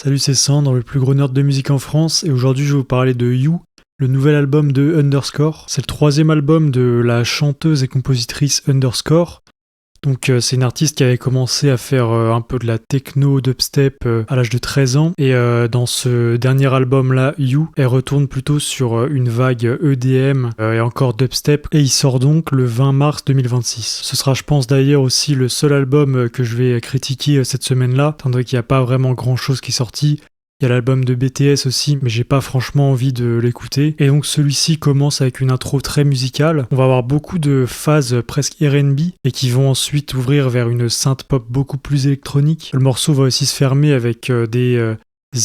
Salut, c'est Sandre, le plus gros nerd de musique en France, et aujourd'hui je vais vous parler de You, le nouvel album de Underscore. C'est le troisième album de la chanteuse et compositrice Underscore. Donc c'est une artiste qui avait commencé à faire un peu de la techno, dubstep à l'âge de 13 ans. Et dans ce dernier album-là, You, elle retourne plutôt sur une vague EDM et encore dubstep. Et il sort donc le 20 mars 2026. Ce sera, je pense d'ailleurs, aussi le seul album que je vais critiquer cette semaine-là, étant donné qu'il n'y a pas vraiment grand-chose qui est sorti. Il y a l'album de BTS aussi, mais j'ai pas franchement envie de l'écouter. Et donc celui-ci commence avec une intro très musicale. On va avoir beaucoup de phases presque R&B et qui vont ensuite ouvrir vers une synth pop beaucoup plus électronique. Le morceau va aussi se fermer avec des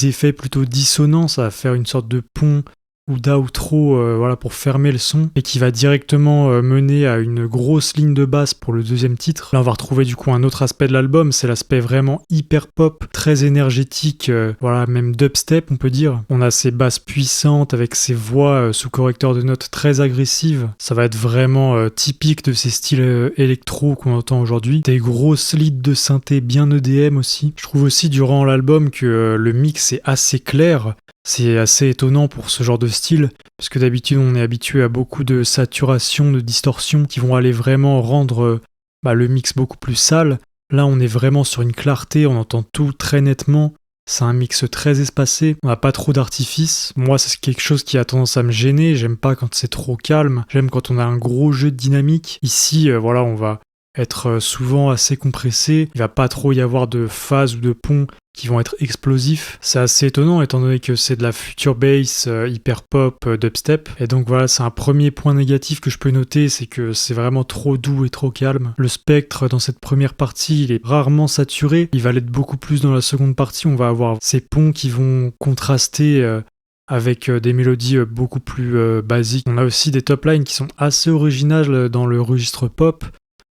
effets plutôt dissonants. Ça va faire une sorte de pont ou d'outro voilà, pour fermer le son et qui va directement mener à une grosse ligne de basse pour le deuxième titre. Là on va retrouver du coup un autre aspect de l'album, c'est l'aspect vraiment hyper pop, très énergétique, voilà, même dubstep on peut dire. On a ces basses puissantes avec ces voix sous correcteur de notes très agressives. Ça va être vraiment typique de ces styles électro qu'on entend aujourd'hui. Des grosses leads de synthé bien EDM aussi. Je trouve aussi durant l'album que le mix est assez clair. C'est assez étonnant pour ce genre de style, parce que d'habitude on est habitué à beaucoup de saturation, de distorsion qui vont aller vraiment rendre le mix beaucoup plus sale. Là on est vraiment sur une clarté, on entend tout très nettement, c'est un mix très espacé, on n'a pas trop d'artifice. Moi c'est quelque chose qui a tendance à me gêner, j'aime pas quand c'est trop calme, j'aime quand on a un gros jeu de dynamique. Ici voilà, on va être souvent assez compressé, il va pas trop y avoir de phase ou de pont qui vont être explosifs. C'est assez étonnant étant donné que c'est de la future bass, hyper pop, dubstep. Et donc voilà, c'est un premier point négatif que je peux noter, c'est que c'est vraiment trop doux et trop calme. Le spectre dans cette première partie, il est rarement saturé. Il va l'être beaucoup plus dans la seconde partie. On va avoir ces ponts qui vont contraster avec des mélodies beaucoup plus basiques. On a aussi des top lines qui sont assez originales dans le registre pop.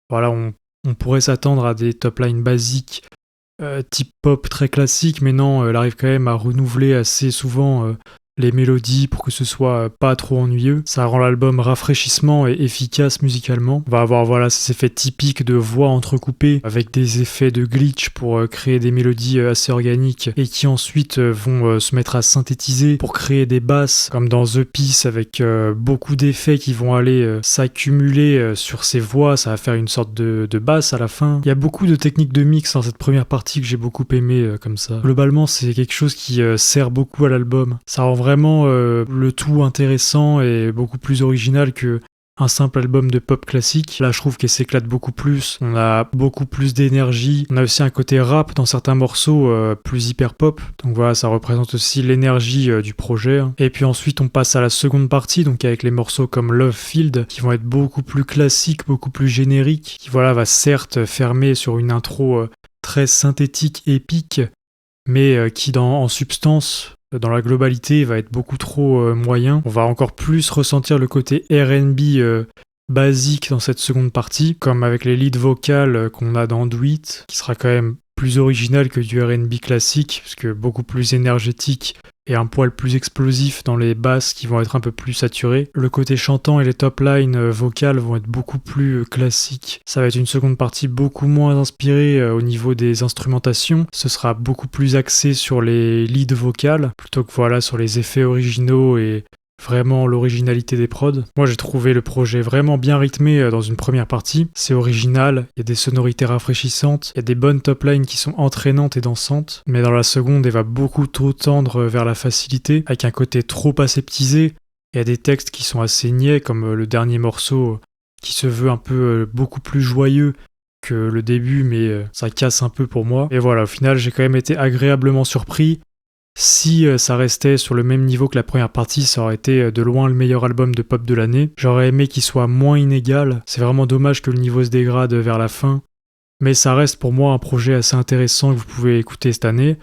Voilà, on pourrait s'attendre à des top lines basiques type pop très classique, mais non, elle arrive quand même à renouveler assez souvent les mélodies pour que ce soit pas trop ennuyeux. Ça rend l'album rafraîchissement et efficace musicalement. On va avoir voilà, ces effets typiques de voix entrecoupées avec des effets de glitch pour créer des mélodies assez organiques et qui ensuite vont se mettre à synthétiser pour créer des basses comme dans The Peace avec beaucoup d'effets qui vont aller s'accumuler sur ces voix. Ça va faire une sorte de basse à la fin. Il y a beaucoup de techniques de mix dans cette première partie que j'ai beaucoup aimé comme ça. Globalement, c'est quelque chose qui sert beaucoup à l'album. Ça rend vraiment le tout intéressant et beaucoup plus original que un simple album de pop classique. Là, je trouve qu'elle s'éclate beaucoup plus. On a beaucoup plus d'énergie. On a aussi un côté rap dans certains morceaux plus hyper pop. Donc voilà, ça représente aussi l'énergie du projet. Et puis ensuite, on passe à la seconde partie, donc avec les morceaux comme Love Field, qui vont être beaucoup plus classiques, beaucoup plus génériques, qui voilà, va certes fermer sur une intro très synthétique, épique, mais qui en substance, dans la globalité, va être beaucoup trop moyen. On va encore plus ressentir le côté R&B basique dans cette seconde partie, comme avec les leads vocales qu'on a dans Do It, qui sera quand même plus original que du R&B classique, puisque beaucoup plus énergétique et un poil plus explosif dans les basses qui vont être un peu plus saturées. Le côté chantant et les top lines vocales vont être beaucoup plus classiques. Ça va être une seconde partie beaucoup moins inspirée au niveau des instrumentations. Ce sera beaucoup plus axé sur les leads vocales, plutôt que voilà sur les effets originaux et vraiment l'originalité des prods. Moi j'ai trouvé le projet vraiment bien rythmé dans une première partie. C'est original, il y a des sonorités rafraîchissantes, il y a des bonnes top lines qui sont entraînantes et dansantes, mais dans la seconde elle va beaucoup trop tendre vers la facilité, avec un côté trop aseptisé. Il y a des textes qui sont assez niais, comme le dernier morceau qui se veut un peu beaucoup plus joyeux que le début, mais ça casse un peu pour moi. Et voilà, au final j'ai quand même été agréablement surpris. Si ça restait sur le même niveau que la première partie, ça aurait été de loin le meilleur album de pop de l'année. J'aurais aimé qu'il soit moins inégal. C'est vraiment dommage que le niveau se dégrade vers la fin. Mais ça reste pour moi un projet assez intéressant que vous pouvez écouter cette année.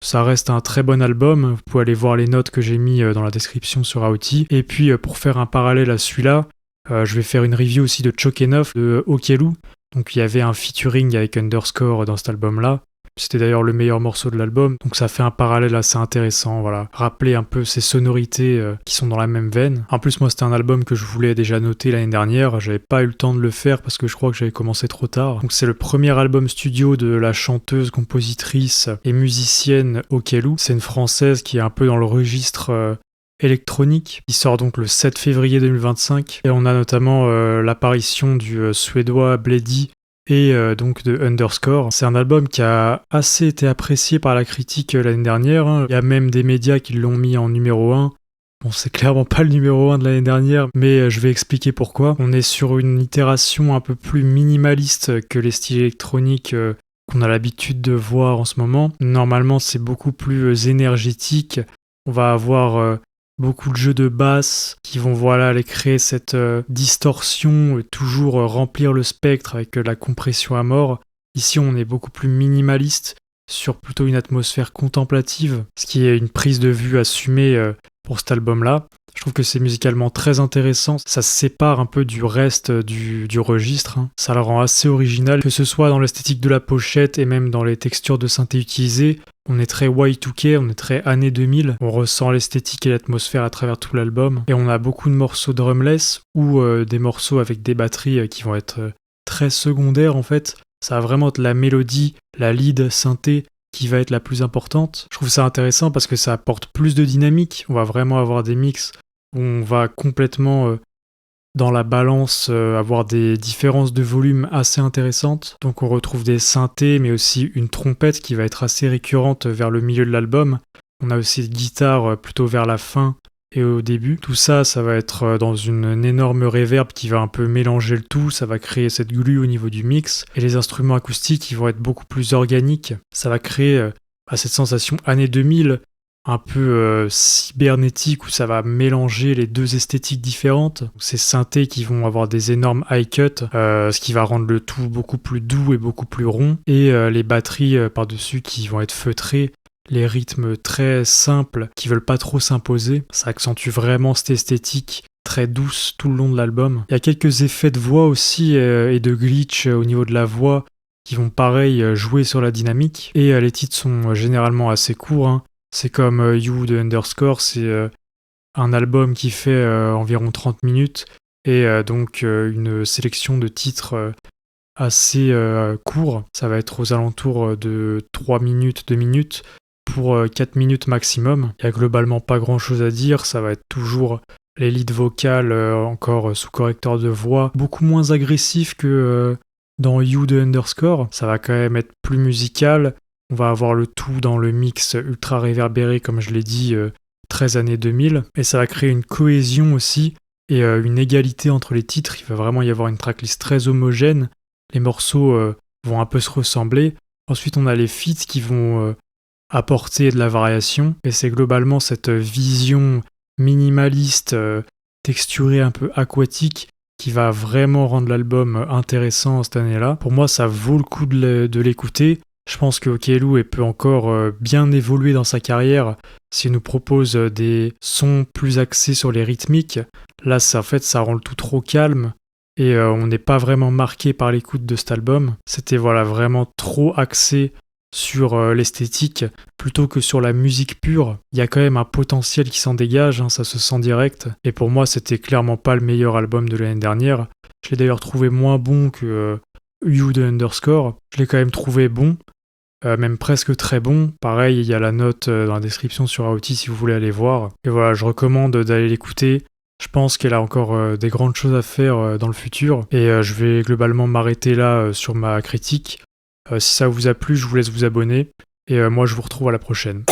Ça reste un très bon album. Vous pouvez aller voir les notes que j'ai mis dans la description sur Aouti. Et puis pour faire un parallèle à celui-là, je vais faire une review aussi de Choke Enough de Okello. Donc il y avait un featuring avec Underscore dans cet album-là. C'était d'ailleurs le meilleur morceau de l'album, donc ça fait un parallèle assez intéressant, voilà. Rappeler un peu ces sonorités qui sont dans la même veine. En plus, moi, c'était un album que je voulais déjà noter l'année dernière, j'avais pas eu le temps de le faire parce que je crois que j'avais commencé trop tard. Donc c'est le premier album studio de la chanteuse, compositrice et musicienne Okello. C'est une française qui est un peu dans le registre électronique. Il sort donc le 7 février 2025 et on a notamment l'apparition du suédois Blady et donc de Underscore. C'est un album qui a assez été apprécié par la critique l'année dernière, hein. Il y a même des médias qui l'ont mis en numéro 1. Bon, c'est clairement pas le numéro 1 de l'année dernière, mais je vais expliquer pourquoi. On est sur une itération un peu plus minimaliste que les styles électroniques qu'on a l'habitude de voir en ce moment. Normalement, c'est beaucoup plus énergétique. On va avoir beaucoup de jeux de basse qui vont aller créer cette distorsion, toujours remplir le spectre avec la compression à mort. Ici, on est beaucoup plus minimaliste sur plutôt une atmosphère contemplative, ce qui est une prise de vue assumée pour cet album-là. Je trouve que c'est musicalement très intéressant, ça se sépare un peu du reste du registre, hein. Ça le rend assez original, que ce soit dans l'esthétique de la pochette et même dans les textures de synthé utilisées. On est très Y2K, on est très années 2000, on ressent l'esthétique et l'atmosphère à travers tout l'album. Et on a beaucoup de morceaux drumless ou des morceaux avec des batteries qui vont être très secondaires en fait. Ça va vraiment être la mélodie, la lead synthé qui va être la plus importante. Je trouve ça intéressant parce que ça apporte plus de dynamique. On va vraiment avoir des mix où on va complètement dans la balance avoir des différences de volume assez intéressantes. Donc on retrouve des synthés mais aussi une trompette qui va être assez récurrente vers le milieu de l'album. On a aussi des guitares plutôt vers la fin et au début. Tout ça, ça va être dans une énorme reverb qui va un peu mélanger le tout, ça va créer cette glu au niveau du mix, et les instruments acoustiques, ils vont être beaucoup plus organiques. Ça va créer cette sensation années 2000, un peu cybernétique, où ça va mélanger les deux esthétiques différentes. Ces synthés qui vont avoir des énormes high cuts, ce qui va rendre le tout beaucoup plus doux et beaucoup plus rond, et les batteries par-dessus qui vont être feutrées, les rythmes très simples qui veulent pas trop s'imposer. Ça accentue vraiment cette esthétique très douce tout le long de l'album. Il y a quelques effets de voix aussi et de glitch au niveau de la voix qui vont pareil jouer sur la dynamique. Et les titres sont généralement assez courts, hein. C'est comme You de Underscore, c'est un album qui fait environ 30 minutes et donc une sélection de titres assez courts. Ça va être aux alentours de 3 minutes, 2 minutes pour 4 minutes maximum. Il n'y a globalement pas grand chose à dire, ça va être toujours les leads vocales encore sous correcteur de voix, beaucoup moins agressif que dans You de Underscore. Ça va quand même être plus musical. On va avoir le tout dans le mix ultra réverbéré, comme je l'ai dit, 13 années 2000. Et ça va créer une cohésion aussi et une égalité entre les titres. Il va vraiment y avoir une tracklist très homogène. Les morceaux vont un peu se ressembler. Ensuite, on a les feats qui vont apporter de la variation. Et c'est globalement cette vision minimaliste, texturée, un peu aquatique, qui va vraiment rendre l'album intéressant cette année-là. Pour moi, ça vaut le coup de l'écouter. Je pense que Okello peut encore bien évoluer dans sa carrière s'il nous propose des sons plus axés sur les rythmiques. Là, ça rend le tout trop calme et on n'est pas vraiment marqué par l'écoute de cet album. C'était vraiment trop axé sur l'esthétique plutôt que sur la musique pure. Il y a quand même un potentiel qui s'en dégage, hein, ça se sent direct. Et pour moi, c'était clairement pas le meilleur album de l'année dernière. Je l'ai d'ailleurs trouvé moins bon que You de Underscore. Je l'ai quand même trouvé bon. Même presque très bon. Pareil, il y a la note dans la description sur AOT si vous voulez aller voir. Et voilà, je recommande d'aller l'écouter. Je pense qu'elle a encore des grandes choses à faire dans le futur. Et je vais globalement m'arrêter là sur ma critique. Si ça vous a plu, je vous laisse vous abonner. Et moi, je vous retrouve à la prochaine.